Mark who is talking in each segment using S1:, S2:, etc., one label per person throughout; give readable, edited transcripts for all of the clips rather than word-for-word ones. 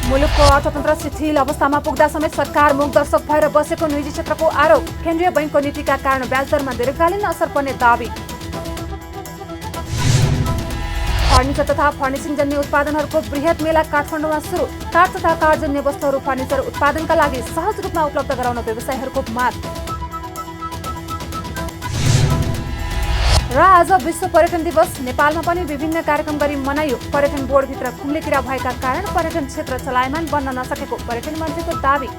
S1: मुलुकको अर्थतन्त्र शिथिल अवस्थामा पुग्दा समेत सरकार मुखदर्शक भएर बसेको निजी क्षेत्रको आरोप। केन्द्रीय बैंकको नीतिका कारण ब्याजदरमा दीर्घकालीन असर पर्ने दावी। फर्निचर तथा फर्निसिङ जन्य उत्पादनहरूको बृहत मेला काठमाडौँमा सुरु। काठ तथा काठजन्य वस्तुहरू फर्निचर उत्पादनका लागि सहज रूपमा उपलब्ध गराउन व्यवसायीहरूको माग। र आज विश्व पर्यटन दिवस। नेपालमा पनि विभिन्न कार्यक्रम गरी मनाइयो। पर्यटन बोर्डभित्र खुम्लेकिरा भएका कारण पर्यटन क्षेत्र चलायमान बन्न नसकेको पर्यटन मन्त्रीको दावी।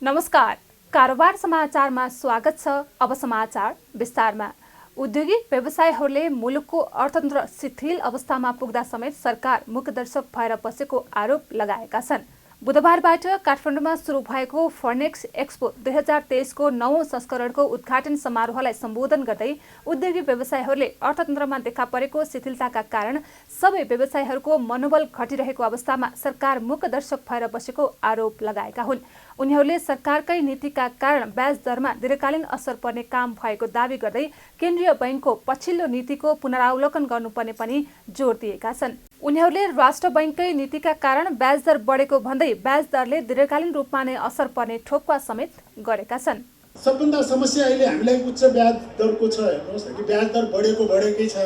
S1: नमस्कार, कारोबार समाचारमा स्वागत छ। अब समाचार विस्तारमा। उद्योगी व्यवसायीहरूले मुलुकको अर्थतन्त्र शिथिल अवस्थामा पुग्दा समेत सरकार मुखदर्शक भएर बसेको आरोप लगाएका छन्। बुधबारबाट काठमाडौँमा सुरु भएको फर्नेक्स एक्सपो 2023 को 9औं संस्करणको उद्घाटन समारोहलाई सम्बोधन गर्दै उद्योगी व्यवसायीहरूले अर्थतन्त्रमा देखा परेको शिथिलताका कारण सबै व्यवसायीहरूको मनोबल घटिरहेको अवस्थामा सरकार मुखदर्शक भएर बसेको आरोप लगाएका हुन्। उनीहरूले सरकारकै नीतिका कारण ब्याज दरमा दीर्घकालीन असर पर्ने काम भएको दावी गर्दै केन्द्रीय बैंकको पछिल्लो नीतिको पुनरावलोकन गर्नुपर्ने पनि जोड दिएका छन्। उनीहरूले राष्ट्र बैंककै नीतिका कारण ब्याज दर बढेको भन्दै ब्याज दरले दीर्घकालीन रूपमा नै असर पर्ने ठोक्वा समेत गरेका छन्।
S2: सबभन्दा समस्या अहिले हामीलाई उच्च ब्याज दरको छ। हेर्नुहोस् कि ब्याज दर बढेकै छ।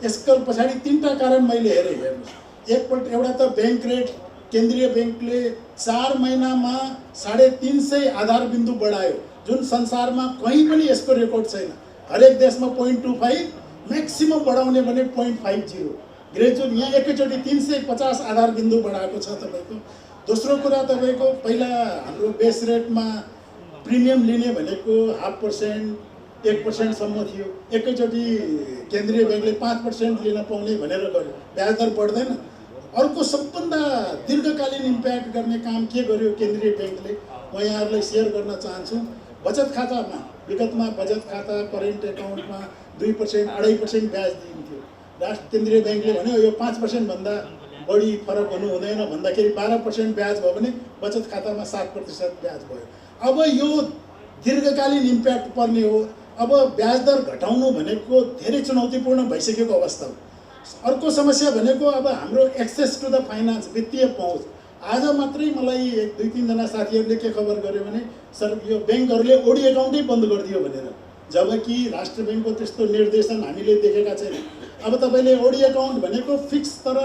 S2: यसको पछाडि तीनटा कारण मैले हेर्नुहोस्। एकपल्ट एउटा त बैंक रेट, केन्द्रीय बैंकले 4 महिनामा 350 आधार बिन्दु बढायो, जुन संसारमा कहीँ पनि यसको रेकर्ड छैन। हरेक देशमा 0.25 म्याक्सिमम बढाउने भने 0.50 ग्रेजुअल। यहाँ एकैचोटि 350 आधार बिन्दु बढाएको छ तपाईँको। दोस्रो कुरा तपाईँको पहिला हाम्रो बेस रेटमा प्रिमियम लिने भनेको 0.5% 1% सम्म थियो। एकैचोटि केन्द्रीय बैंकले 5% लिन पाउने भनेर गर्यो। ब्याज दर बढ्दैन। अर्को सबभन्दा दीर्घकालीन इम्प्याक्ट गर्ने काम के गर्यो केन्द्रीय बैंकले, म यहाँहरूलाई सेयर गर्न चाहन्छु। बचत खातामा विगतमा बचत खाता करेन्ट एकाउन्टमा 2% 2.5% ब्याज दिइन्थ्यो। केन्द्रीय बैंकले भन्यो यो 5% भन्दा बढी फरक हुनु हुँदैन भन्दाखेरि 12% ब्याज भयो भने बचत खातामा 7% ब्याज भयो। अब यो दीर्घकालीन इम्प्याक्ट पर्ने हो। अब ब्याज दर घटाउनु भनेको धेरै चुनौतीपूर्ण भइसकेको अवस्था हो। अर्को समस्या भनेको अब हाम्रो एक्सेस टु द फाइनान्स, वित्तीय पहुँच। आज मात्रै मलाई 1-2-3 जना साथीहरूले के खबर गर्यो भने सर यो बैंकहरूले ओडी एकाउन्टै बन्द गरिदियो भनेर, जबकि राष्ट्र बैंकको त्यस्तो निर्देशन हामीले देखेका छैन। अब तपाईँले ओडी एकाउन्ट भनेको फिक्स तर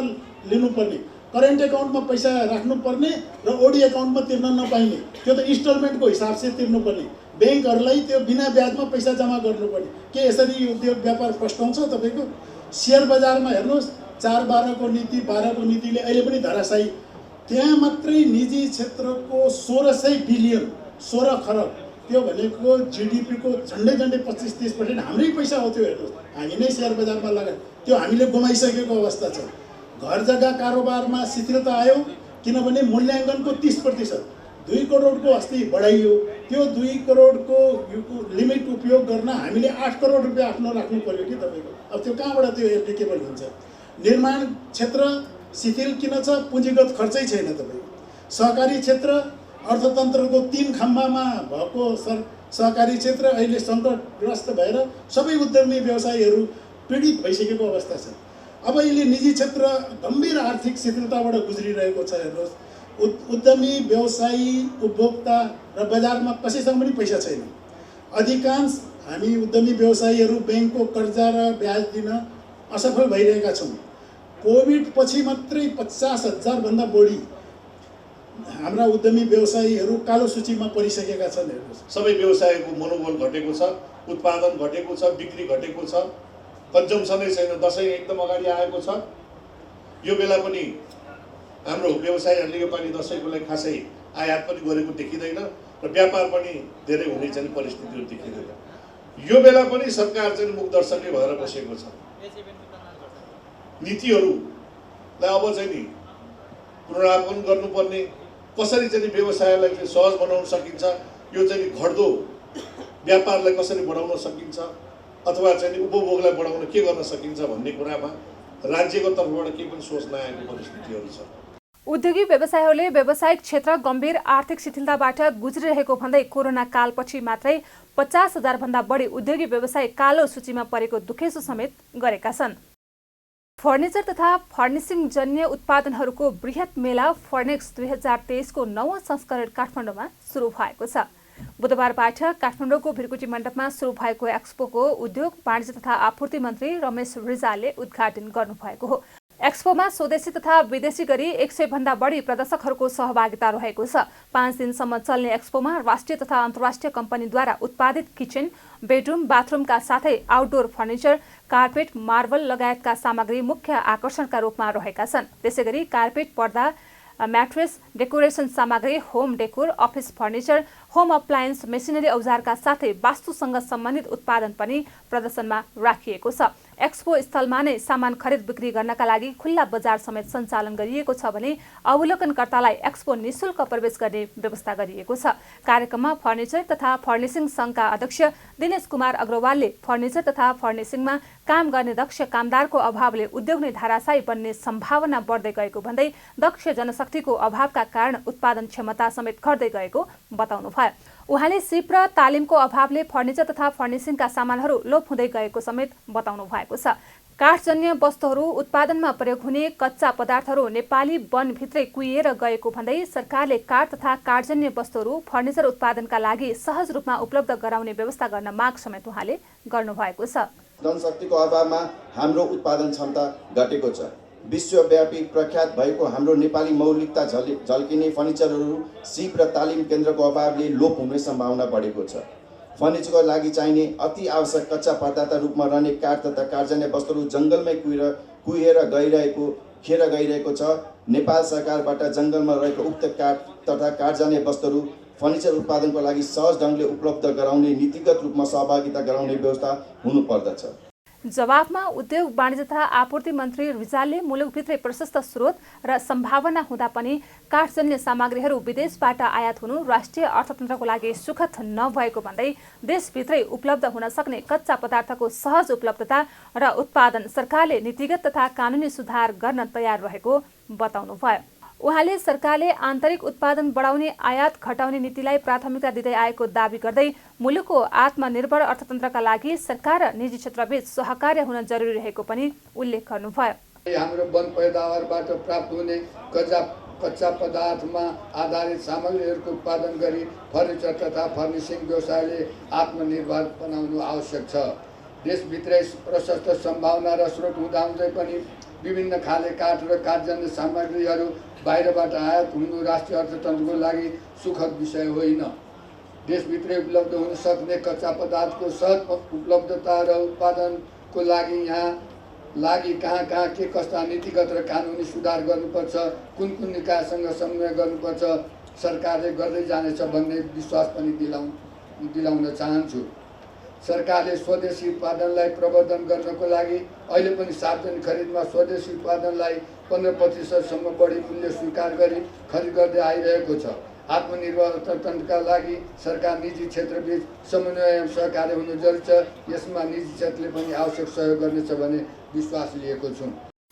S2: लिनुपर्ने, करेन्ट एकाउन्टमा पैसा राख्नुपर्ने र ओडी एकाउन्टमा तिर्न नपाइने, त्यो त इन्स्टलमेन्टको हिसाब से तिर्नुपर्ने। बैंकहरूलाई त्यो बिना ब्याजमा पैसा जम्मा गर्नुपर्ने। के यसरी उद्योग व्यापार फस्टाउँछ तपाईँको? सेयर बजारमा हेर्नुहोस्, 4-12 को नीति 12 को नीतिले अहिले पनि धराशायी। त्यहाँ मात्रै निजी क्षेत्रको 1600 बिलियन 16 खरब, त्यो भनेको जिडिपीको झन्डै 25-30% हाम्रै पैसा हो। त्यो हेर्नुहोस्, हामी नै सेयर बजारमा लगायौँ, त्यो हामीले गुमाइसकेको अवस्था छ। घर जग्गा कारोबारमा शिथिलता आयो किनभने मूल्याङ्कनको 30% 2 करोडको अस्ति बढाइयो। त्यो 2 करोडको लिमिट उपयोग गर्न हामीले 8 करोड रुपियाँ आफ्नो राख्नु पर्यो कि तपाईँको। अब त्यो कहाँबाट त्यो एप्लिकेबल हुन्छ? निर्माण क्षेत्र शिथिल किन छ? पुँजीगत खर्चै छैन तपाईँको। सहकारी क्षेत्र अर्थतन्त्रको 3 खम्बामा भएको सहकारी क्षेत्र अहिले सङ्कटग्रस्त भएर सबै उद्यमी व्यवसायीहरू पीडित भइसकेको अवस्था छ। अब अहिले निजी क्षेत्र गम्भीर आर्थिक शिथिलताबाट गुज्रिरहेको छ। हेर्नुहोस्, उद्यमी व्यवसायी उपभोक्ता र बजारमा कसैसँग पनि पैसा छैन। अधिकांश हामी उद्यमी व्यवसायीहरू बैंकको कर्जा र ब्याज दिन असफल भइरहेका छौँ। कोभिड पछि मात्रै 50,000 भन्दा बढी हाम्रा उद्यमी व्यवसायीहरू कालो सूचीमा परिसकेका छन्। हेर्नुहोस्,
S3: सबै व्यवसायको मनोबल घटेको छ, उत्पादन घटेको छ, बिक्री घटेको छ, कन्जम्सनै छैन। दसैँ एकदम अगाडि आएको छ। यो बेला पनि हाम्रो व्यवसायीहरूले यो पालि दसैँको लागि खासै आयात पनि गरेको देखिँदैन र व्यापार पनि धेरै हुने चाहिँ परिस्थितिहरू देखिँदैन। यो बेला पनि सरकार चाहिँ मुखदर्शकै भएर बसेको छ। नीतिहरूलाई अब चाहिँ नि पुनरावलोकन गर्नुपर्ने, कसरी चाहिँ व्यवसायलाई चाहिँ सहज बनाउन सकिन्छ, यो चाहिँ घट्दो व्यापारलाई कसरी बढाउन सकिन्छ अथवा चाहिँ उपभोगलाई बढाउन के गर्न सकिन्छ भन्ने कुरामा राज्यको तर्फबाट के पनि सोच नआएको परिस्थितिहरू छ।
S1: उद्योगी व्यवसायीहरूले व्यावसायिक क्षेत्र गम्भीर आर्थिक शिथिलताबाट गुज्रिरहेको भन्दै कोरोना कालपछि मात्रै 50,000 भन्दा बढी उद्योगी व्यवसायी कालो सूचीमा परेको दुखेसो समेत गरेका छन्। फर्निचर तथा फर्निसिङ जन्य उत्पादनहरूको बृहत मेला फर्नेक्स 2023 को 9औं संस्करण काठमाडौँमा सुरु भएको छ। बुधबारबाट काठमाडौँको भिरकुटी मण्डपमा सुरु भएको एक्सपोको उद्योग वाणिज्य तथा आपूर्ति मन्त्री रमेश रिजालले उद्घाटन गर्नुभएको हो। एक्सपोमा स्वदेशी तथा विदेशी गरी 100 भन्दा बढी प्रदर्शकहरूको सहभागिता रहेको छ। 5 दिनसम्म चल्ने एक्सपोमा राष्ट्रिय तथा अन्तर्राष्ट्रिय कम्पनीद्वारा उत्पादित किचन, बेडरुम, बाथरुमका साथै आउटडोर फर्निचर, कार्पेट, मार्बल लगायतका सामग्री मुख्य आकर्षणका रूपमा रहेका छन्। त्यसैगरी कार्पेट, पर्दा, म्याट्रेस, डेकोरेसन सामग्री, home decor, office furniture, home appliance, machinery औजारका साथै वास्तुसँग सम्बन्धित उत्पादन पनि प्रदर्शनमा राखिएको छ। एक्सपो स्थलमा नै सामान खरिद बिक्री गर्नका लागि खुल्ला बजार समेत सञ्चालन गरिएको छ भने अवलोकनकर्तालाई एक्सपो निशुल्क प्रवेश गर्ने व्यवस्था गरिएको छ। कार्यक्रममा फर्निचर तथा फर्निसिङ सङ्घका अध्यक्ष दिनेश कुमार अग्रवालले फर्निचर तथा फर्निसिङमा काम गर्ने दक्ष कामदारको अभावले उद्योग नै धाराशायी बन्ने सम्भावना बढ्दै गएको भन्दै दक्ष जनशक्तिको अभावका कारण उत्पादन क्षमता समेत घट्दै गएको बताउनुभयो। उहाँले सिप र तालिमको अभावले फर्निचर तथा फर्निसिङका सामानहरू लोप हुँदै गएको समेत बताउनु भएको छ। काठजन्य वस्तुहरू उत्पादनमा प्रयोग हुने कच्चा पदार्थहरू नेपाली वनभित्रै कुहिएर गएको भन्दै सरकारले काठ तथा काठजन्य वस्तुहरू फर्निचर उत्पादनका लागि सहज रूपमा उपलब्ध गराउने व्यवस्था गर्न माग समेत उहाँले गर्नुभएको छ।
S4: जनशक्तिको अभावमा हाम्रो उत्पादन क्षमता घटेको छ। विश्वव्यापी प्रख्यात भएको हाम्रो नेपाली मौलिकता झल्किने फर्निचरहरू सिप र तालिम केन्द्रको अभावले लोप हुने सम्भावना बढेको छ। फर्निचरको लागि चाहिने अति आवश्यक कच्चा पदार्थ रूपमा रहने काठ तथा काठजन्य वस्तुहरू जङ्गलमै खेर गइरहेको छ। नेपाल सरकारबाट जङ्गलमा रहेको उक्त काठ तथा काठजन्य वस्तुहरू फर्निचर उत्पादनको लागि सहज ढङ्गले उपलब्ध गराउने नीतिगत रूपमा सहभागिता गराउने व्यवस्था हुनुपर्दछ।
S1: जवाफमा उद्योग वाणिज्य तथा आपूर्ति मन्त्री रिजालले मुलुकभित्रै प्रशस्त स्रोत र सम्भावना हुँदा पनि काठजन्य सामग्रीहरू विदेशबाट आयात हुनु राष्ट्रिय अर्थतन्त्रको लागि सुखद नभएको भन्दै देशभित्रै उपलब्ध हुन सक्ने कच्चा पदार्थको सहज उपलब्धता र उत्पादन सरकारले नीतिगत तथा कानुनी सुधार गर्न तयार रहेको बताउनुभयो। उहाँले सरकारले आन्तरिक उत्पादन बढाउने, आयात घटाउने नीतिलाई प्राथमिकता दिँदै आएको दावी गर्दै मुलुकको आत्मनिर्भर अर्थतन्त्रका लागि सरकार र निजी क्षेत्रबीच सहकार्य हुन जरुरी रहेको पनि उल्लेख गर्नुभयो।
S5: हाम्रो वन पैदावारबाट प्राप्त हुने कच्चा पदार्थमा आधारित सामग्रीहरूको उत्पादन गरी फर्निचर तथा फर्निसिङ व्यवसायले आत्मनिर्भर बनाउनु आवश्यक छ। देशभित्रै प्रशस्त सम्भावना र स्रोत हुँदाहुँदै पनि विभिन्न खाले काठ र काठजन्य सामग्रीहरू बाहिरबाट आयात हुनु राष्ट्रिय अर्थतन्त्रको लागि सुखद विषय होइन। देशभित्रै उपलब्ध हुन सक्ने कच्चा पदार्थको सहज उपलब्धता र उत्पादनको लागि कहाँ के कस्ता नीतिगत र कानुनी सुधार गर्नुपर्छ, कुन निकायसँग समन्वय गर्नुपर्छ सरकारले गर्दै जानेछ भन्ने विश्वास पनि दिलाउन चाहन्छु। सरकारले स्वदेशी उत्पादनलाई प्रवर्धन गर्नको लागि अहिले पनि सार्वजनिक खरिदमा स्वदेशी उत्पादनलाई 15% बढी मूल्य स्वीकार गरी खरिद गर्दै आइरहेको छ। आत्मनिर्भर अर्थतन्त्रका लागि सरकार निजी क्षेत्रबीच समन्वय एवं सहकार्य हुनु जरुरी छ। यसमा निजी क्षेत्रले पनि आवश्यक सहयोग गर्नेछ भन्ने विश्वास लिएको छु।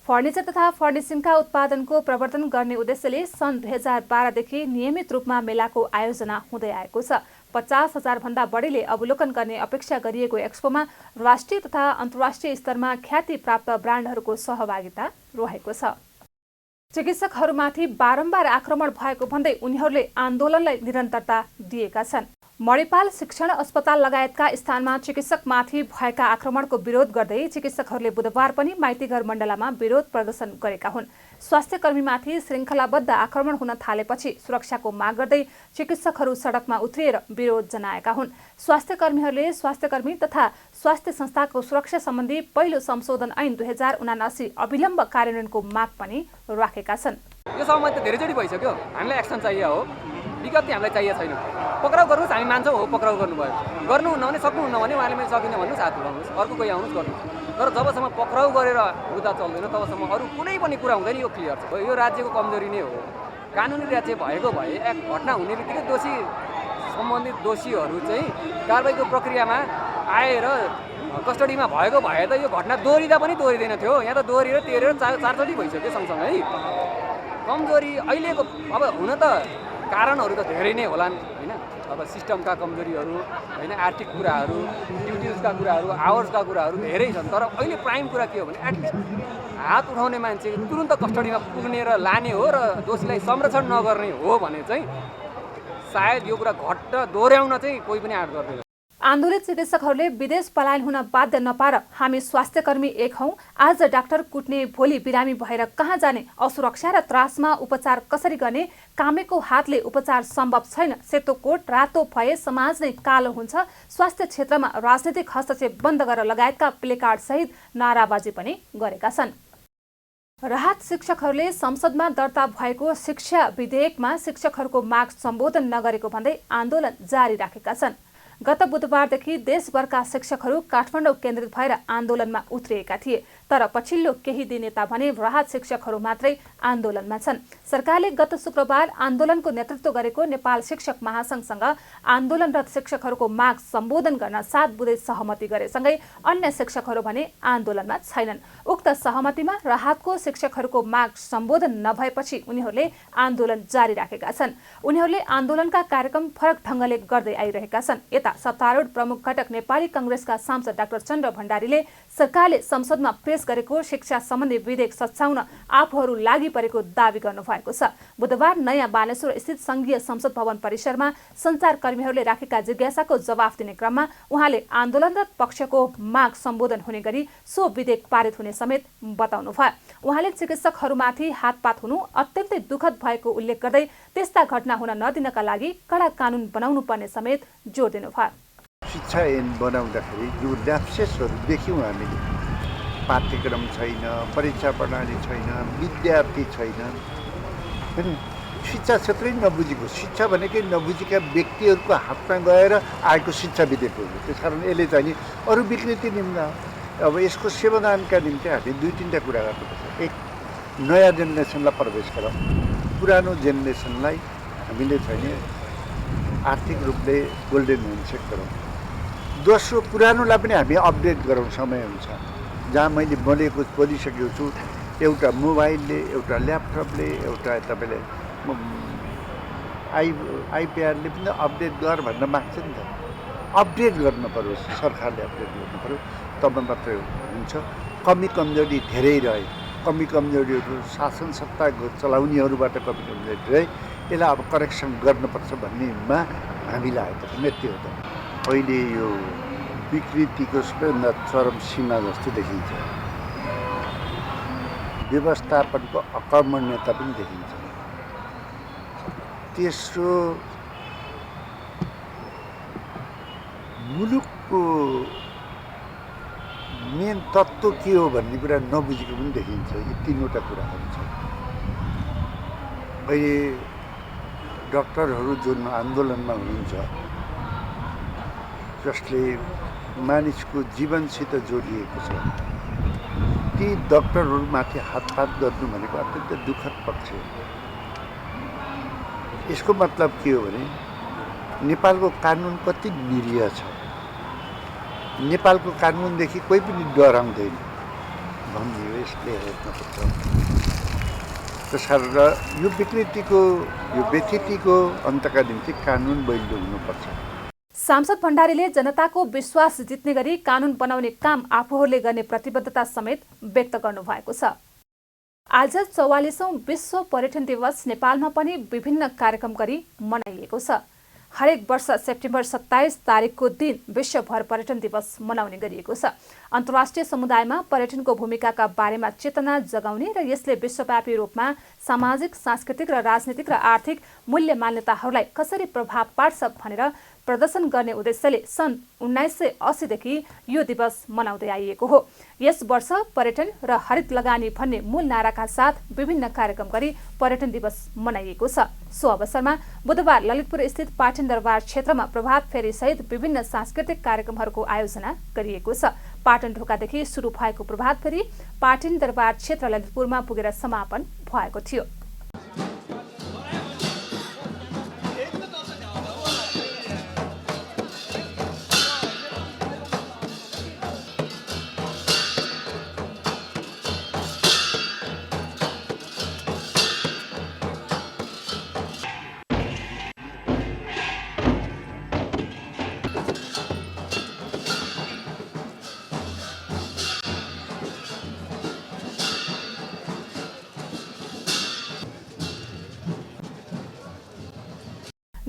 S1: फर्निचर तथा फर्निसिङका उत्पादनको प्रवर्धन गर्ने उद्देश्यले सन् 2012 देखि नियमित रूपमा मेलाको आयोजना हुँदै आएको छ। 50,000 भन्दा बढीले अवलोकन गर्ने अपेक्षा गरिएको एक्सपोमा राष्ट्रिय तथा अन्तर्राष्ट्रिय स्तरमा ख्याति प्राप्त ब्रान्डहरूको सहभागिता रहेको छ। चिकित्सकहरूमाथि बारम्बार आक्रमण भएको भन्दै उनीहरूले आन्दोलनलाई निरन्तरता दिएका छन्। मणिपाल शिक्षण अस्पताल लगायतका स्थानमा चिकित्सकमाथि भएका आक्रमणको विरोध गर्दै चिकित्सकहरूले बुधबार पनि माइतीघर मण्डलामा विरोध प्रदर्शन गरेका हुन्। स्वास्थ्यकर्मीमाथि श्रृङ्खलाबद्ध आक्रमण हुन थालेपछि सुरक्षाको माग गर्दै चिकित्सकहरू सडकमा उत्रिएर विरोध जनाएका हुन्। स्वास्थ्यकर्मीहरूले स्वास्थ्यकर्मी तथा स्वास्थ्य संस्थाको सुरक्षा सम्बन्धी पहिलो संशोधन ऐन 2079 अविलम्ब कार्यान्वयनको माग पनि राखेका छन्।
S6: यो समयमा त धेरैचोटि भइसक्यो। हामीलाई एक्सन चाहियो हो, विज्ञप्ति हामीलाई चाहिएको छैन। पक्राउ गर्नुहोस्, हामी मान्छौँ हो, पक्राउ गर्नुभयो। गर्नुहुन्न भने सक्नुहुन्न भने उहाँले मैले सकिनँ भन्नुहोस्, हात उठाउनुहोस्, अर्को कोही आउनुहोस् गर्नुहोस्। तर जबसम्म पक्राउ गरेर मुद्दा चल्दैन तबसम्म अरू कुनै पनि कुरा हुँदैन। यो क्लियर छ। यो राज्यको कमजोरी नै हो। कानुनी राज्य भएको भए एक घटना हुने बित्तिकै सम्बन्धित दोषीहरू चाहिँ कारबाहीको प्रक्रियामा आएर कस्टडीमा भएको भए त यो घटना दोहोरिँदा पनि दोहोरिँदैन थियो। यहाँ त दोहोरिएर तेरेर चारचोटि भइसक्यो सँगसँगै। कमजोरी अहिलेको अब हुन त कारणहरू त धेरै नै होलान् हैन, अब सिस्टमका कमजोरीहरू होइन, आर्थिक कुराहरू, ड्युटिजका कुराहरू, आवर्सका कुराहरू धेरै छन्। तर अहिले प्राइम कुरा के हो भने एटलिस्ट हात उठाउने मान्छे तुरुन्त कस्टडीमा पुग्ने र लाने हो र दोषीलाई संरक्षण नगर्ने हो भने चाहिँ सायद यो कुरा दोहोऱ्याउन चाहिँ कोही पनि आँट गर्दैन।
S1: आन्दोलित चिकित्सकहरूले विदेश पलायन हुन बाध्य नपार हामी स्वास्थ्यकर्मी एक हौं, आज डाक्टर कुट्ने भोलि बिरामी भएर कहाँ जाने, असुरक्षा र त्रासमा उपचार कसरी गर्ने, कामेको हातले उपचार सम्भव छैन, सेतो कोट रातो भए समाज नै कालो हुन्छ, स्वास्थ्य क्षेत्रमा राजनीतिक हस्तक्षेप बन्द गर लगायतका प्लेकार्ड सहित नाराबाजी पनि गरेका छन्। राहत शिक्षकहरूले संसदमा दर्ता भएको शिक्षा विधेयकमा शिक्षकहरूको माग सम्बोधन नगरेको भन्दै आन्दोलन जारी राखेका छन्। गत बुधबारदेखि देशभरका शिक्षकहरू काठमाडौँ केन्द्रित भएर आन्दोलनमा उत्रिएका थिए, तर पछिल्लो केही दिन यता भने राहत शिक्षकहरू मात्रै आन्दोलनमा छन्। सरकारले गत शुक्रबार आन्दोलनको नेतृत्व गरेको नेपाल शिक्षक महासंघसँग आन्दोलनरत शिक्षकहरूको माग सम्बोधन गर्न 7 बुँदे सहमति गरेसँगै अन्य शिक्षकहरू भने आन्दोलनमा छैनन्। उक्त सहमतिमा राहतको शिक्षकहरूको माग सम्बोधन नभएपछि उनीहरूले आन्दोलन जारी राखेका छन्। उनीहरूले आन्दोलनका कार्यक्रम फरक ढङ्गले गर्दै आइरहेका छन्। यता सत्तारूढ प्रमुख घटक नेपाली कांग्रेसका सांसद डाक्टर चन्द्र भण्डारीले सरकारले संसदमा पेश गरेको शिक्षा सम्बन्धी विधेयक सच्याउन आफूहरू लागि परेको दावी गर्नुभएको छ। बुधबार नयाँ बानेश्वर स्थित संघीय संसद भवन परिसरमा सञ्चारकर्मीहरूले राखेका जिज्ञासाको जवाफ दिने क्रममा उहाँले आन्दोलनरत पक्षको माग सम्बोधन हुने गरी सो विधेयक पारित हुने समेत बताउनुभयो। उहाँले चिकित्सकहरूमाथि हातपात हुनु अत्यन्तै दुःखद भएको उल्लेख गर्दै त्यस्ता घटना हुन नदिनका लागि कडा कानुन बनाउनु पर्ने समेत जोड दिनुभयो।
S7: शिक्षा ऐन बनाउँदाखेरि जो ल्याप्सेसहरू देख्यौँ हामीले, पाठ्यक्रम छैन, परीक्षा प्रणाली छैन, विद्यार्थी छैन, होइन, शिक्षा क्षेत्रै नबुझेको, शिक्षा भनेकै नबुझेका व्यक्तिहरूको हातमा गएर आएको शिक्षा विधेयक हो। त्यसकारण यसले चाहिँ नि अरू विकृति निम्न अब यसको सेवादानका निम्ति हामी 2-3टा कुरा गर्नुपर्छ। एक, नयाँ जेनेरेसनलाई प्रवेश गरौँ, पुरानो जेनेरेसनलाई हामीले चाहिँ नि आर्थिक रूपले गोल्डन ह्यान्डसेक गरौँ। दोस्रो, पुरानोलाई पनि हामी अपडेट गरौँ, समय हुन्छ। जहाँ मैले बोलिसकेको छु, एउटा मोबाइलले, एउटा ल्यापटपले, एउटा तपाईँले आइप्याडले पनि अपडेट गर भन्न माग्छ नि त। अपडेट गर्नु पर्यो, सरकारले अपडेट गर्नु पर्यो, तब मात्रै हुन्छ। कमी कमजोरी धेरै रहे, कमी कमजोरीहरू शासन सत्ता चलाउनेहरूबाट कमी कमजोरी रहे, यसलाई अब करेक्सन गर्नुपर्छ भन्नेमा हामीलाई आएको छ। यति हो त। अहिले यो विकृतिको सबैभन्दा चरम सीमा जस्तो देखिन्छ, व्यवस्थापनको अकर्मण्यता पनि देखिन्छ। तेस्रो, मुलुकको मेन तत्त्व के हो भन्ने कुरा नबुझेको पनि देखिन्छ। यी 3वटा कुराहरू छ। अहिले डक्टरहरू जुन आन्दोलनमा हुनुहुन्छ, जसले मानिसको जीवनसित जोडिएको छ, ती डक्टरहरूमाथि हातपात गर्नु भनेको अत्यन्त दुःखद पक्ष हो। यसको मतलब के हो भने नेपालको कानुन कति निरीह छ, नेपालको कानुनदेखि कोही पनि डराउँदैन भन्ने हो। यसले हेर्नुपर्छ। त्यसकारण यो विकृतिको, यो व्यथितिको अन्तका निम्ति कानुन बलियो हुनुपर्छ।
S1: सांसद भण्डारीले जनताको विश्वास जित्ने गरी कानुन बनाउने काम आफूहरूले गर्ने प्रतिबद्धता समेत व्यक्त गर्नुभएको छ। आज 44औं विश्व पर्यटन दिवस नेपालमा पनि विभिन्न कार्यक्रम गरी मनाइएको छ। हरेक वर्ष सेप्टेम्बर 27 तारिकको दिन विश्वभर पर्यटन दिवस मनाउने गरिएको छ। अन्तर्राष्ट्रिय समुदायमा पर्यटनको भूमिकाका बारेमा चेतना जगाउने र यसले विश्वव्यापी रूपमा सामाजिक, सांस्कृतिक र राजनीतिक र आर्थिक मूल्य मान्यताहरूलाई कसरी प्रभाव पार्छ भनेर प्रदर्शन गर्ने उद्देश्यले सन् 1980 देखि यो दिवस मनाउँदै आइएको हो। यस वर्ष पर्यटन र हरित लगानी भन्ने मूल नाराका साथ विभिन्न कार्यक्रम गरी पर्यटन दिवस मनाइएको छ। सो अवसरमा बुधबार ललितपुर स्थित पाटन दरबार क्षेत्रमा प्रभात फेरी सहित विभिन्न सांस्कृतिक कार्यक्रमहरूको आयोजना गरिएको छ। पाटन ढोकादेखि सुरु भएको प्रभात फेरी पाटन दरबार क्षेत्र ललितपुरमा पुगेर समापन भएको थियो।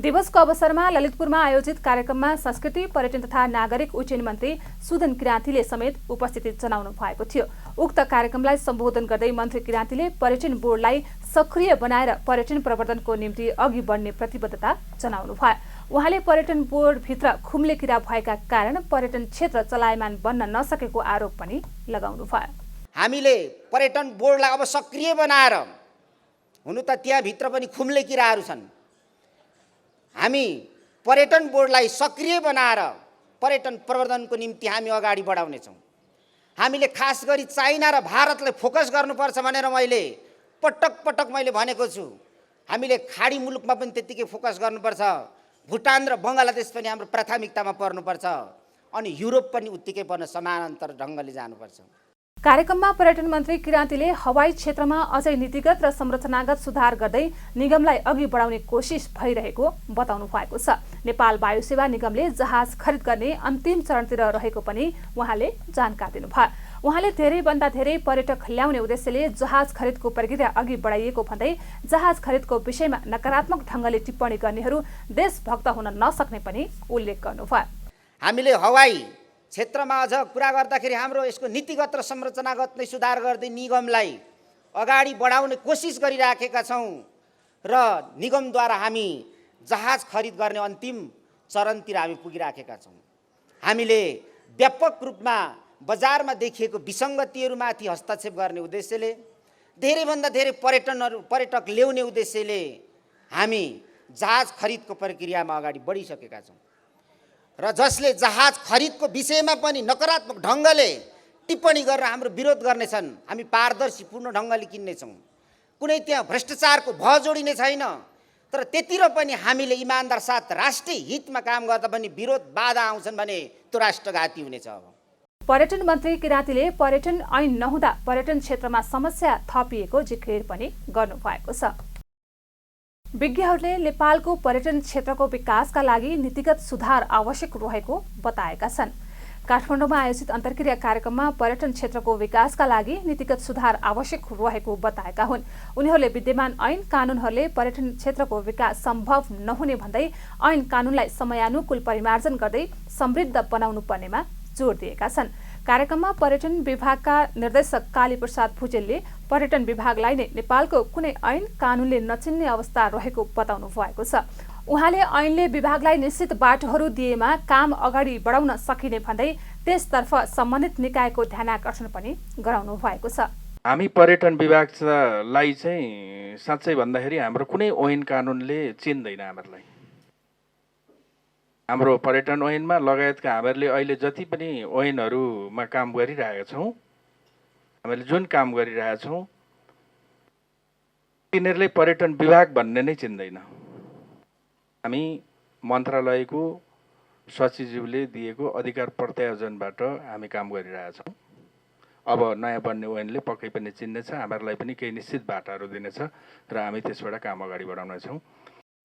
S1: दिवसको अवसरमा ललितपुरमा आयोजित कार्यक्रममा संस्कृति पर्यटन तथा नागरिक उड्डयन मन्त्री सुदन किराँतीले समेत उपस्थिति जनाउनु भएको थियो। उक्त कार्यक्रमलाई सम्बोधन गर्दै मन्त्री किराँतीले पर्यटन बोर्डलाई सक्रिय बनाएर पर्यटन प्रवर्धनको निम्ति अघि बढ्ने प्रतिबद्धता जनाउनु भयो। उहाँले पर्यटन बोर्डभित्र खुम्ले किरा भएका कारण पर्यटन क्षेत्र चलायमान बन्न नसकेको आरोप पनि लगाउनु भयो।
S8: हामीले पर्यटन बोर्डलाई अब सक्रिय बनाएर, हुनु त त्यहाँभित्र पनि खुम्ले किराहरू छन्, हामी पर्यटन बोर्डलाई सक्रिय बनाएर पर्यटन प्रवर्धनको निम्ति हामी अगाडि बढाउनेछौँ। हामीले खास गरी चाइना र भारतलाई फोकस गर्नुपर्छ भनेर मैले पटक मैले भनेको छु। हामीले खाडी मुलुकमा पनि त्यत्तिकै फोकस गर्नुपर्छ, भुटान र बङ्गलादेश पनि हाम्रो प्राथमिकतामा पर्नुपर्छ, अनि युरोप पनि उत्तिकै पर्न समानान्तर ढङ्गले जानुपर्छ।
S1: कार्यक्रममा पर्यटन मन्त्री किराँतीले हवाई क्षेत्रमा अझै नीतिगत र संरचनागत सुधार गर्दै निगमलाई अघि बढाउने कोसिस भइरहेको बताउनु भएको छ। नेपाल वायु सेवा निगमले जहाज खरिद गर्ने अन्तिम चरणतिर रहेको पनि उहाँले जानकारी दिनुभयो। उहाँले धेरैभन्दा धेरै पर्यटक ल्याउने उद्देश्यले जहाज खरिदको प्रक्रिया अघि बढाइएको भन्दै जहाज खरिदको विषयमा नकारात्मक ढङ्गले टिप्पणी गर्नेहरू देशभक्त हुन नसक्ने पनि उल्लेख गर्नुभयो।
S8: हामीले हवाई क्षेत्रमा अझ कुरा गर्दाखेरि हाम्रो यसको नीतिगत र संरचनागत नै सुधार गर्दै निगमलाई अगाडि बढाउने कोसिस गरिराखेका छौँ र निगमद्वारा हामी जहाज खरिद गर्ने अन्तिम चरणतिर हामी पुगिराखेका छौँ। हामीले व्यापक रूपमा बजारमा देखिएको विसङ्गतिहरूमाथि हस्तक्षेप गर्ने उद्देश्यले, धेरैभन्दा धेरै पर्यटक ल्याउने उद्देश्यले हामी जहाज खरिदको प्रक्रियामा अगाडि बढिसकेका छौँ र जसले जहाज खरिदको विषयमा पनि नकारात्मक ढङ्गले टिप्पणी गरेर हाम्रो विरोध गर्नेछन्, हामी पारदर्शीपूर्ण ढङ्गले किन्नेछौँ। कुनै त्यहाँ भ्रष्टाचारको भय जोडिने छैन, तर त्यतिर पनि हामीले इमान्दार साथ राष्ट्रिय हितमा काम गर्दा पनि विरोध बाधा आउँछन् भने त्यो राष्ट्रघाती हुनेछ।
S1: पर्यटन मन्त्री किराँतीले पर्यटन ऐन नहुँदा पर्यटन क्षेत्रमा समस्या थपिएको जिकिर पनि गर्नुभएको छ। विज्ञहरूले नेपालको पर्यटन क्षेत्रको विकासका लागि नीतिगत सुधार आवश्यक रहेको बताएका छन्। काठमाडौँमा आयोजित अन्तर्क्रिया कार्यक्रममा पर्यटन क्षेत्रको विकासका लागि नीतिगत सुधार आवश्यक रहेको बताएका हुन्। उनीहरूले विद्यमान ऐन कानुनहरूले पर्यटन क्षेत्रको विकास सम्भव नहुने भन्दै ऐन कानुनलाई समयानुकूल परिमार्जन गर्दै समृद्ध बनाउनु पर्नेमा जोड दिएका छन्। कार्यक्रममा पर्यटन विभागका निर्देशक काली प्रसाद भुजेलले पर्यटन विभागलाई नै नेपालको कुनै ऐन कानुनले नचिन्ने अवस्था रहेको बताउनु भएको छ। उहाँले ऐनले विभागलाई निश्चित बाटोहरू दिएमा काम अगाडि बढाउन सकिने भन्दै त्यसतर्फ सम्बन्धित निकायको ध्यानाकर्षण पनि गराउनु भएको छ।
S9: हामी पर्यटन विभागलाई चाहिँ साँच्चै भन्दाखेरि हाम्रो कुनै ऐन कानुनले चिन्दैन। हाम्रो पर्यटन ऐनमा लगायतका हामीहरूले अहिले जति पनि ऐनहरूमा काम गरिरहेका छौँ, हामीले जुन काम गरिरहेका छौँ, तिनीहरूले पर्यटन विभाग भन्ने नै चिन्दैन। हामी मन्त्रालयको सचिवज्यूले दिएको अधिकार प्रत्यायोजनबाट हामी काम गरिरहेका छौँ। अब नयाँ बन्ने ऐनले पक्कै पनि चिन्नेछ, हामीहरूलाई पनि केही निश्चित बाटाहरू दिनेछ र हामी त्यसबाट काम अगाडि बढाउनेछौँ।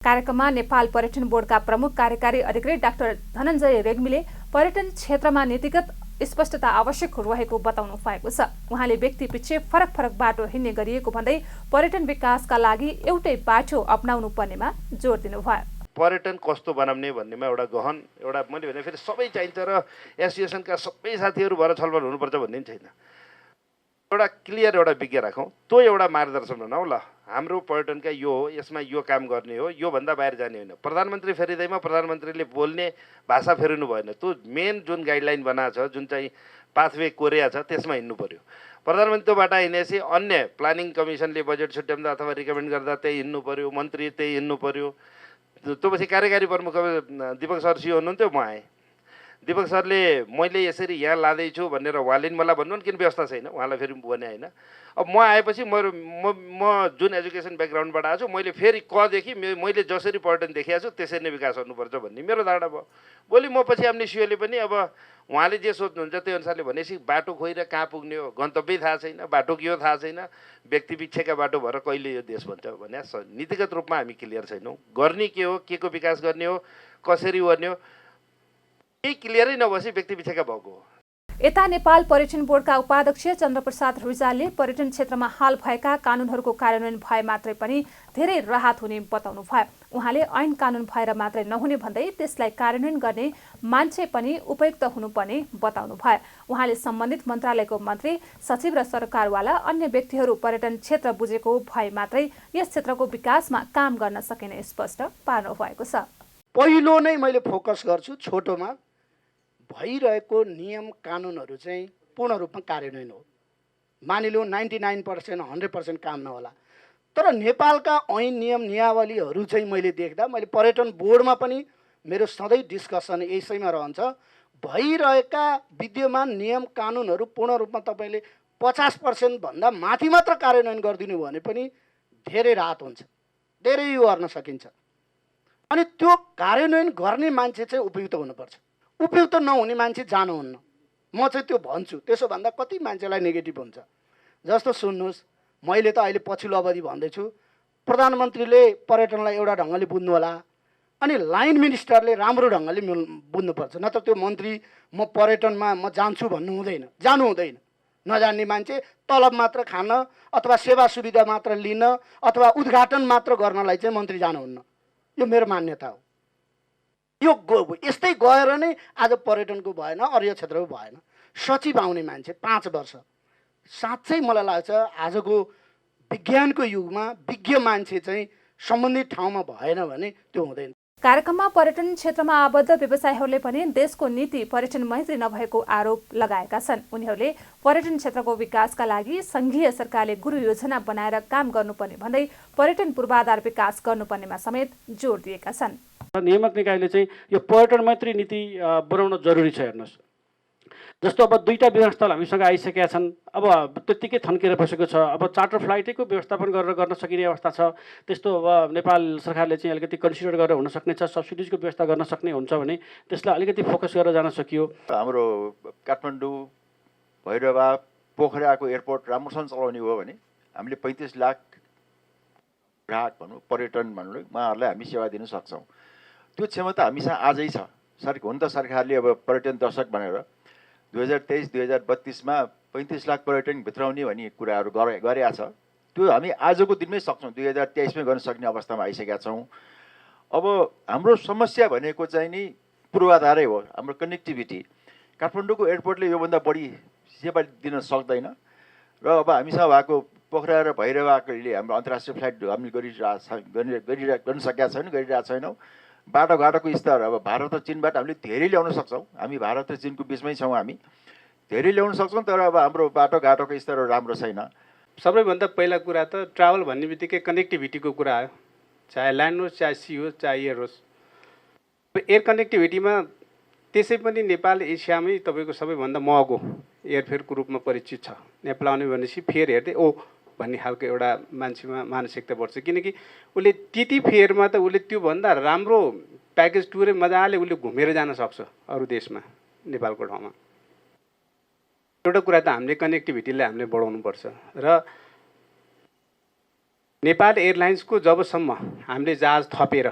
S1: कार्यक्रममा नेपाल पर्यटन बोर्डका प्रमुख कार्यकारी अधिकारी डाक्टर धनञ्जय रेग्मीले पर्यटन क्षेत्रमा नीतिगत स्पष्टता आवश्यक रहेको बताउनु भएको छ। उहाँले व्यक्ति पछि फरक फरक बाटो हिँड्ने गरिएको भन्दै पर्यटन विकासका लागि एउटै बाटो अपनाउनु पर्नेमा जोड दिनुभयो।
S10: पर्यटन कस्तो बनाउने भन्नेमा एउटा गहन एउटा मैले भने फेरि सबै चाहिन्छ र एसोसिएसनका सबै साथीहरू भएर छलफल हुनुपर्छ भन्ने छैन। एउटा क्लियर एउटा विज्ञ राखौँ, त्यो एउटा मार्गदर्शन बनाऊ। ल हाम्रो पर्यटनका यो हो, यसमा यो काम गर्ने हो, योभन्दा बाहिर जाने होइन। प्रधानमन्त्री फेरिँदैमा प्रधानमन्त्रीले बोल्ने भाषा फेरिनु भएन। त्यो मेन जुन गाइडलाइन बनाएको छ, जुन चाहिँ पाथवे कोरिया छ, त्यसमा हिँड्नु पर्यो। प्रधानमन्त्री त्योबाट हिँडेपछि अन्य प्लानिङ कमिसनले बजेट छुट्याउँदा अथवा रिकमेन्ड गर्दा त्यही हिँड्नु पर्यो, मन्त्री त्यही हिँड्नु पर्यो। त्यो पछि कार्यकारी प्रमुख दीपक सर सिओ हुनुहुन्थ्यो, म आएँ। दीपक सरले मैले यसरी यहाँ लाँदैछु भनेर उहाँले मलाई भन्नु किन व्यवस्था छैन, उहाँलाई फेरि भने होइन। अब म आएपछि म जुन एजुकेसन ब्याकग्राउन्डबाट आएको छु, मैले फेरि कदेखि मैले जसरी पर्यटन देखाएको छु त्यसरी नै विकास गर्नुपर्छ भन्ने मेरो धारणा भयो। भोलि म पछि आउने सिओले पनि अब उहाँले जे सोच्नुहुन्छ त्यही अनुसारले भनेपछि बाटो खोइर कहाँ पुग्ने हो, गन्तव्य थाहा छैन, बाटो के हो थाहा छैन, व्यक्ति पिच्छेका बाटो भएर कहिले यो देश भन्छ भने नीतिगत रूपमा हामी क्लियर छैनौँ। गर्ने के हो, के को विकास गर्ने हो, कसरी गर्ने हो, केही क्लियरै नभएपछि व्यक्ति पिच्छेका भएको हो।
S1: यता नेपाल पर्यटन बोर्डका उपाध्यक्ष चन्द्रप्रसाद रुजालले पर्यटन क्षेत्रमा हाल भएका कानुनहरूको कार्यान्वयन भए मात्रै पनि धेरै राहत हुने बताउनु भयो। उहाँले ऐन कानुन भएर मात्रै नहुने भन्दै त्यसलाई कार्यान्वयन गर्ने मान्छे पनि उपयुक्त हुनुपर्ने बताउनु भयो। उहाँले सम्बन्धित मन्त्रालयको मन्त्री सचिव र सरकारवाला अन्य व्यक्तिहरू पर्यटन क्षेत्र बुझेको भए मात्रै यस क्षेत्रको विकासमा काम गर्न सकिने स्पष्ट पार्नु भएको छ।
S11: पहिलो नै मैले फोकस गर्छु छोटोमा भइरहेको नियम कानुनहरू चाहिँ पूर्ण रूपमा कार्यान्वयन हो। मानिलिउँ 99% 100% काम नहोला, तर नेपालका ऐन नियम नियावलीहरू चाहिँ मैले देख्दा, मैले पर्यटन बोर्डमा पनि मेरो सधैँ डिस्कसन यसैमा रहन्छ, भइरहेका विद्यमान नियम कानुनहरू पूर्ण रूपमा तपाईँले 50% भन्दा माथि मात्र कार्यान्वयन गरिदिनु भने पनि धेरै राहत हुन्छ, धेरै यो गर्न सकिन्छ। अनि त्यो कार्यान्वयन गर्ने मान्छे चाहिँ उपयुक्त हुनुपर्छ। उपयुक्त नहुने मान्छे जानुहुन्न, म चाहिँ त्यो भन्छु। त्यसो भन्दा कति मान्छेलाई नेगेटिभ हुन्छ। जस्तो सुन्नुहोस्, मैले त अहिले पछिल्लो अवधि भन्दैछु, प्रधानमन्त्रीले पर्यटनलाई एउटा ढङ्गले बुझ्नु होला, अनि लाइन मिनिस्टरले राम्रो ढङ्गले बुझ्नुपर्छ। नत्र त्यो मन्त्री म पर्यटनमा म जान्छु भन्नु हुँदैन, जानु हुँदैन। नजान्ने मान्छे तलब मात्र खान अथवा सेवा सुविधा मात्र लिन अथवा उद्घाटन मात्र गर्नलाई चाहिँ मन्त्री जानुहुन्न। यो मेरो मान्यता हो। यो यस्तै गएर नै आज पर्यटनको भएन, अर्य क्षेत्रको भएन। सचिव आउने मान्छे 5 वर्ष, साँच्चै मलाई लाग्छ आजको विज्ञानको युगमा विज्ञ मान्छे चाहिँ सम्बन्धित ठाउँमा भएन भने त्यो हुँदैन।
S1: कार्यक्रममा पर्यटन क्षेत्रमा आबद्ध व्यवसायीहरूले पनि देशको नीति पर्यटन मैत्री नभएको आरोप लगाएका छन्। उनीहरूले पर्यटन क्षेत्रको विकासका लागि संघीय सरकारले गुरु योजना बनाएर काम गर्नुपर्ने भन्दै पर्यटन पूर्वाधार विकास गर्नुपर्नेमा समेत जोड दिएका छन्।
S12: नियामक निकायले चाहिँ यो पर्यटन मैत्री नीति बनाउन जरुरी छ। हेर्नुहोस्, जस्तो अब 2टा विमानस्थल हामीसँग आइसकेका छन्, अब त्यत्तिकै थन्केर बसेको छ। अब चार्टर फ्लाइटैको व्यवस्थापन गर्न सकिने अवस्था छ। त्यस्तो अब नेपाल सरकारले चाहिँ अलिकति कन्सिडर गरेर हुन सक्ने छ, सब्सिडिजको व्यवस्था गर्न सक्ने हुन्छ भने त्यसलाई अलिकति फोकस गरेर जान सकियो।
S13: हाम्रो काठमाडौँ, भैरवा, पोखराको एयरपोर्ट राम्रोसँग चलाउने हो भने हामीले 35 लाख ग्राहक भनौँ, पर्यटन भनौँ, उहाँहरूलाई हामी सेवा दिन सक्छौँ। त्यो क्षमता हामीसँग आजै छ। हुन त सरकारले अब पर्यटन दशक भनेर 2023-2032 मा 35 लाख पर्यटन भित्राउने भन्ने कुराहरू गरेका छ। त्यो हामी आजको दिनमै सक्छौँ, 2023 मै गर्न सक्ने अवस्थामा आइसकेका छौँ। अब हाम्रो समस्या भनेको चाहिँ नि पूर्वाधारै हो, हाम्रो कनेक्टिभिटी। काठमाडौँको एयरपोर्टले योभन्दा बढी सेवा दिन सक्दैन र अब हामीसँग भएको पोखरा र भैरवाले हाम्रो अन्तर्राष्ट्रिय फ्लाइट हामी गर्न सकेका छैनौँ। बाटोघाटोको स्तर अब भारत र चीनबाट हामीले धेरै ल्याउन सक्छौँ। हामी भारत र चीनको बिचमै छौँ, हामी धेरै ल्याउन सक्छौँ, तर अब हाम्रो बाटोघाटोको स्तर राम्रो छैन।
S12: सबैभन्दा पहिला कुरा त ट्राभल भन्ने बित्तिकै कनेक्टिभिटीको कुरा आयो, चाहे ल्यान्ड होस्, चाहे सी होस्, चाहे एयर होस्। एयर कनेक्टिभिटीमा त्यसै पनि नेपाल एसियामै तपाईँको सबैभन्दा महँगो एयरफेयरको रूपमा परिचित छ। नेपाल आउने भनेपछि फेयर हेर्दै ओ भन्ने खालको एउटा मान्छेमा मानसिकता बढ्छ, किनकि उसले त्यति फेयरमा त उसले त्योभन्दा राम्रो प्याकेज टुरै मजाले उसले घुमेर जान सक्छ अरू देशमा नेपालको ठाउँमा। एउटा कुरा त हामीले कनेक्टिभिटीलाई हामीले बढाउनुपर्छ र नेपाल एयरलाइन्सको जबसम्म हामीले जहाज थपेर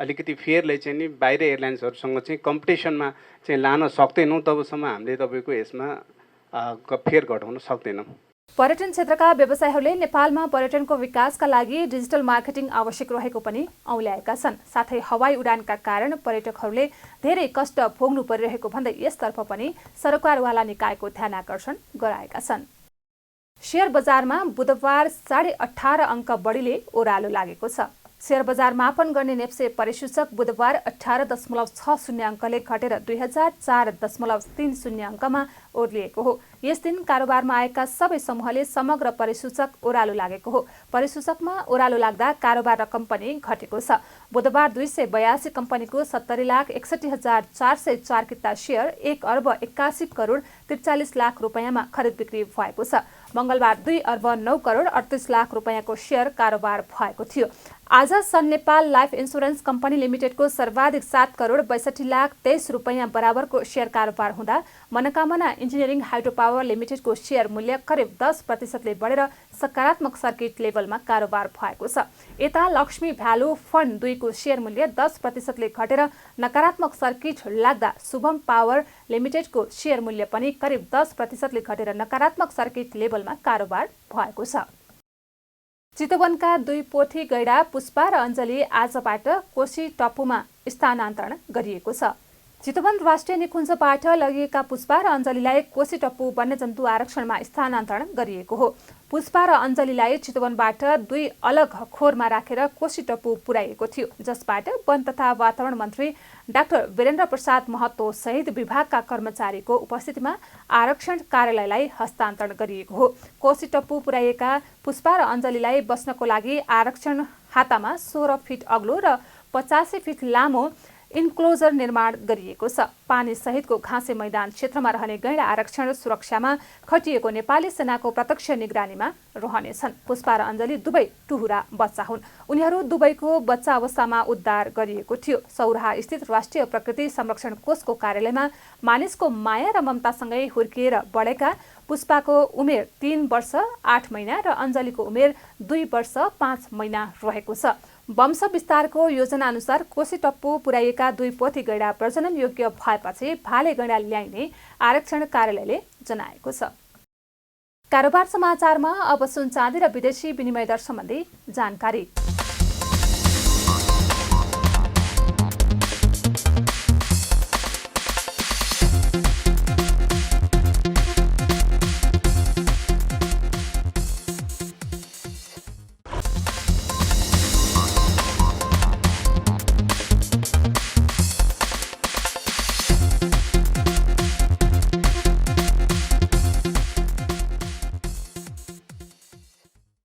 S12: अलिकति फेयरलाई चाहिँ नि बाहिर एयरलाइन्सहरूसँग चाहिँ कम्पिटिसनमा चाहिँ लान सक्दैनौँ, तबसम्म हामीले तपाईँको यसमा फेयर घटाउन सक्दैनौँ।
S1: पर्यटन क्षेत्रका व्यवसायीहरूले नेपालमा पर्यटनको विकासका लागि डिजिटल मार्केटिङ आवश्यक रहेको पनि औल्याएका छन्। साथै हवाई उडानका कारण पर्यटकहरूले धेरै कष्ट भोग्नु परिरहेको भन्दै यसतर्फ पनि सरकारवाला निकायको ध्यान आकर्षण गराएका छन्। शेयर बजारमा बुधबार 18.5 अङ्क बढीले ओह्रालो लागेको छ। शेयर बजार मापन गर्ने नेप्से परिसूचक बुधबार 18.60 अङ्कले घटेर 2004.30 अङ्कमा ओर्लिएको हो। यस दिन कारोबारमा आएका सबै समूहले समग्र परिसूचक ओह्रालो लागेको हो। परिसूचकमा ओह्रालो लाग्दा कारोबार रकम पनि घटेको छ। बुधबार 282 कम्पनीको 70,61,404 किता शेयर 1,81,43,00,000 रुपैयाँमा खरिद बिक्री भएको छ। मंगलबार 2,09,38,00,000 रुपैयाँको शेयर कारोबार भएको थियो। आज सन नेपाल लाइफ इन्सुरेन्स कम्पनी लिमिटेडको सर्वाधिक 7,62,23,00,000 रुपैयाँ बराबरको शेयर कारोबार हुँदा मनोकामना इन्जिनियरिङ हाइड्रो पावर लिमिटेडको शेयर मूल्य करिब 10% बढेर सकारात्मक सर्किट लेभलमा कारोबार भएको छ। यता लक्ष्मी भ्यालु फन्ड 2 को शेयर मूल्य 10% घटेर नकारात्मक सर्किट लाग्दा शुभम पावर लिमिटेडको शेयर मूल्य पनि करिब 10% घटेर नकारात्मक सर्किट लेभलमा कारोबार भएको छ। चितवनका 2 पोथी गैडा पुष्पा र अञ्जली आजबाट कोशी टप्पूमा स्थानान्तरण गरिएको छ। चितवन राष्ट्रिय निकुञ्जबाट लगिएका पुष्पा र अञ्जलीलाई कोशी टप्पू वन्यजन्तु आरक्षणमा स्थानान्तरण गरिएको हो। पुष्पा र अञ्जलीलाई चितवनबाट 2 अलग खोरमा राखेर कोशी टप्पू पुर्याइएको थियो, जसबाट वन तथा वातावरण मन्त्री डाक्टर वीरेन्द्र प्रसाद महतो सहित विभागका कर्मचारीको उपस्थितिमा आरक्षण कार्यालयलाई हस्तान्तरण गरिएको हो। कोशी टप्पू पुर्याइएका पुष्पा र अञ्जलीलाई बस्नको लागि आरक्षण हातामा 16 फिट अग्लो र 85 फिट लामो इन्क्लोजर निर्माण गरिएको छ। पानी सहितको घाँसे मैदान क्षेत्रमा रहने गैंडा आरक्षण सुरक्षामा खटिएको नेपाली सेनाको प्रत्यक्ष निगरानीमा रहनेछन्। पुष्पा र अञ्जली दुवै टुहुरा बच्चा हुन्। उनीहरू दुवैको बच्चा अवस्थामा उद्धार गरिएको थियो। सौराहा स्थित राष्ट्रिय प्रकृति संरक्षण कोषको कार्यालयमा मानिसको माया र ममतासँगै हुर्किएर बढेका पुष्पाको उमेर 3 वर्ष 8 महिना र अञ्जलीको उमेर 2 वर्ष 5 महिना रहेको छ। वंश विस्तारको योजना अनुसार कोशी टप्पू पुर्याइएका 2 पोथी गैंडा प्रजनन योग्य भएपछि भाले गैंडा ल्याइने आरक्षण कार्यालयले जनाएको छ। कारोबार समाचारमा अब सुन चाँदी र विदेशी विनिमय दर सम्बन्धी जानकारी।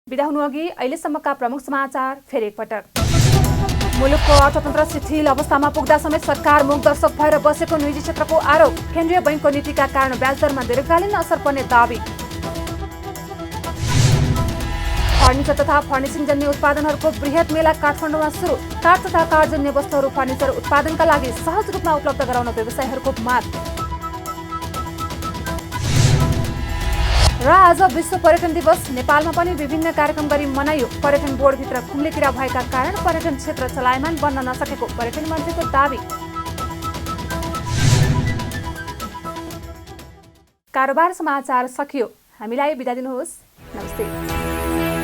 S1: बिदा हुनुअघि अहिलेसम्मका प्रमुख समाचार फेरि एकपटक। मुलुकको अर्थतन्त्र शिथिल अवस्थामा पुग्दा समेत सरकार मूकदर्शक भएर बसेको निजी क्षेत्रको आरोप। केन्द्रीय बैंकको नीतिका कारण ब्याजदरमा दीर्घकालीन असर पर्ने दावी। फर्निचर तथा फर्निसिङ जन्य उत्पादनहरूको बृहत मेला काठमाडौँमा सुरु। काठ तथा काठजन्य वस्तुहरू फर्निचर उत्पादनका लागि सहज रूपमा उपलब्ध गराउन व्यवसायीहरूको माग। र आज विश्व पर्यटन दिवस नेपालमा पनि विभिन्न कार्यक्रम गरी मनाइयो। पर्यटन बोर्डभित्र खुम्लेकिरा भएका कारण पर्यटन क्षेत्र चलायमान बन्न नसकेको पर्यटन मन्त्रीको दावी। कारोबार समाचार सकियो। हामीलाई बिदा दिनुहोस्। नमस्ते।